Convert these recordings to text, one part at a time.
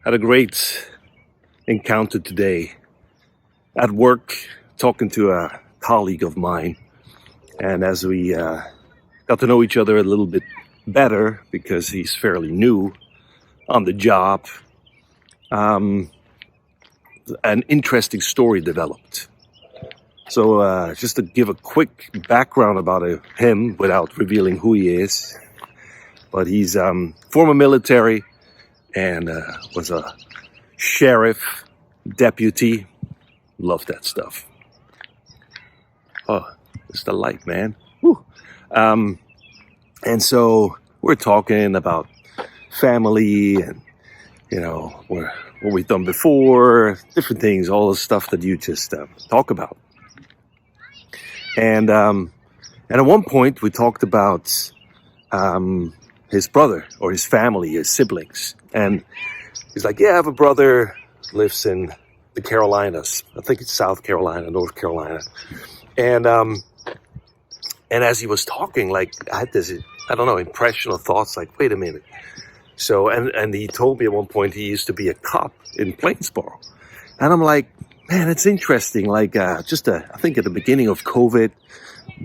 Had a great encounter today at work, talking to a colleague of mine. And as we got to know each other a little bit better, because he's fairly new on the job, an interesting story developed. So just to give a quick background about him without revealing who he is. But he's former military and was a sheriff, deputy. Love that stuff. Oh, it's the light, man. Whew. And so we're talking about family and, you know, what we've done before, different things, all the stuff that you just talk about. And at one point we talked about his brother or his family, his siblings. And he's like, yeah, I have a brother, lives in the Carolinas. I think it's South Carolina, North Carolina. And as he was talking, like, I had this, I don't know, impression or thoughts like, wait a minute. So, and he told me at one point he used to be a cop in Plainsboro. And I'm like, man, it's interesting. Like, I think at the beginning of COVID,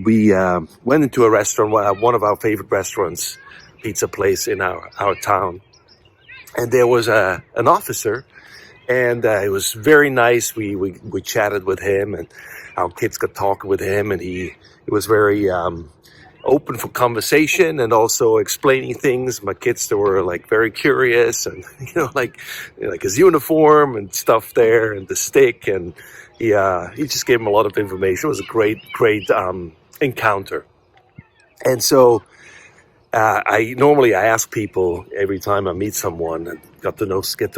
we went into a restaurant, one of our favorite restaurants, pizza place in our town. And there was an officer, and it was very nice. We chatted with him, and our kids got talking with him, and he was very open for conversation and also explaining things. My kids, they were like very curious, and like his uniform and stuff there, and the stick, and he just gave them a lot of information. It was a great encounter. And so I ask people every time I meet someone and get to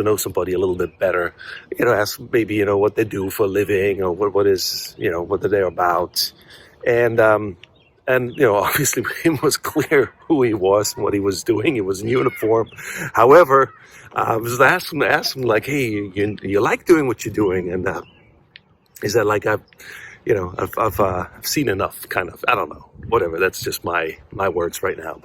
know somebody a little bit better, ask maybe, what they do for a living or what is, what they're about. And obviously it was clear who he was and what he was doing. He was in uniform. However, I was asking him like, hey, you like doing what you're doing? And is that like, I've seen enough, kind of, I don't know, whatever. That's just my words right now.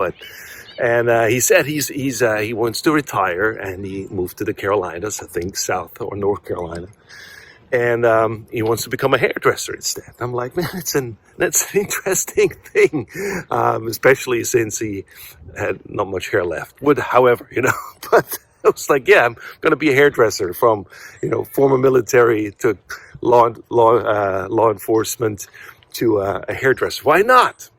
And he said he wants to retire, and he moved to the Carolinas, I think South or North Carolina. And he wants to become a hairdresser instead. I'm like, man, that's an interesting thing, especially since he had not much hair left. However, but I was like, yeah, I'm going to be a hairdresser from, former military to law enforcement to a hairdresser. Why not?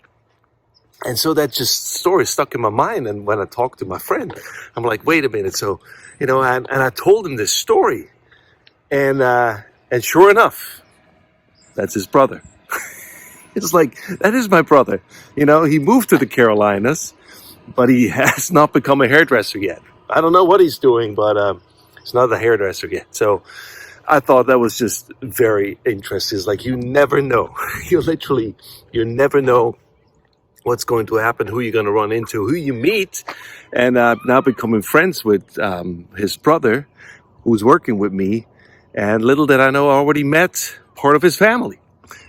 And so that story stuck in my mind. And when I talked to my friend, I'm like, wait a minute. So, and I told him this story, and sure enough, that's his brother. It's like, that is my brother. He moved to the Carolinas, but he has not become a hairdresser yet. I don't know what he's doing, but he's not a hairdresser yet. So I thought that was just very interesting. It's like, you never know. You never know what's going to happen, who you're going to run into, who you meet. And I've now becoming friends with his brother, who's working with me. And little did I know, I already met part of his family.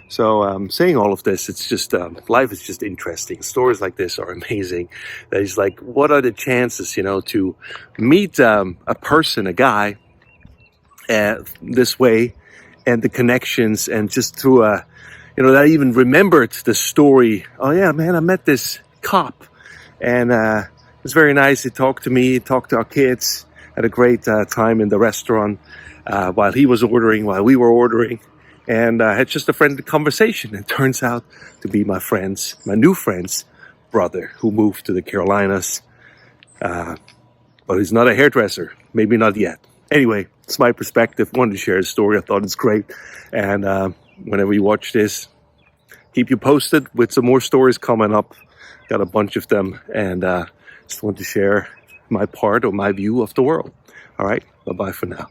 So saying all of this, it's just, life is just interesting. Stories like this are amazing. That is like, what are the chances, to meet a person, a guy, this way, and the connections, and just through that I even remembered the story. Oh yeah, man, I met this cop, and it was very nice. He talked to me, talked to our kids, had a great time in the restaurant while we were ordering, and had just a friendly conversation. It turns out to be my new friend's brother, who moved to the Carolinas, but he's not a hairdresser, maybe not yet. Anyway, it's my perspective. Wanted to share the story. I thought it's great. And whenever you watch this, keep you posted with some more stories coming up. Got a bunch of them. And just want to share my part or my view of the world. All right. Bye-bye for now.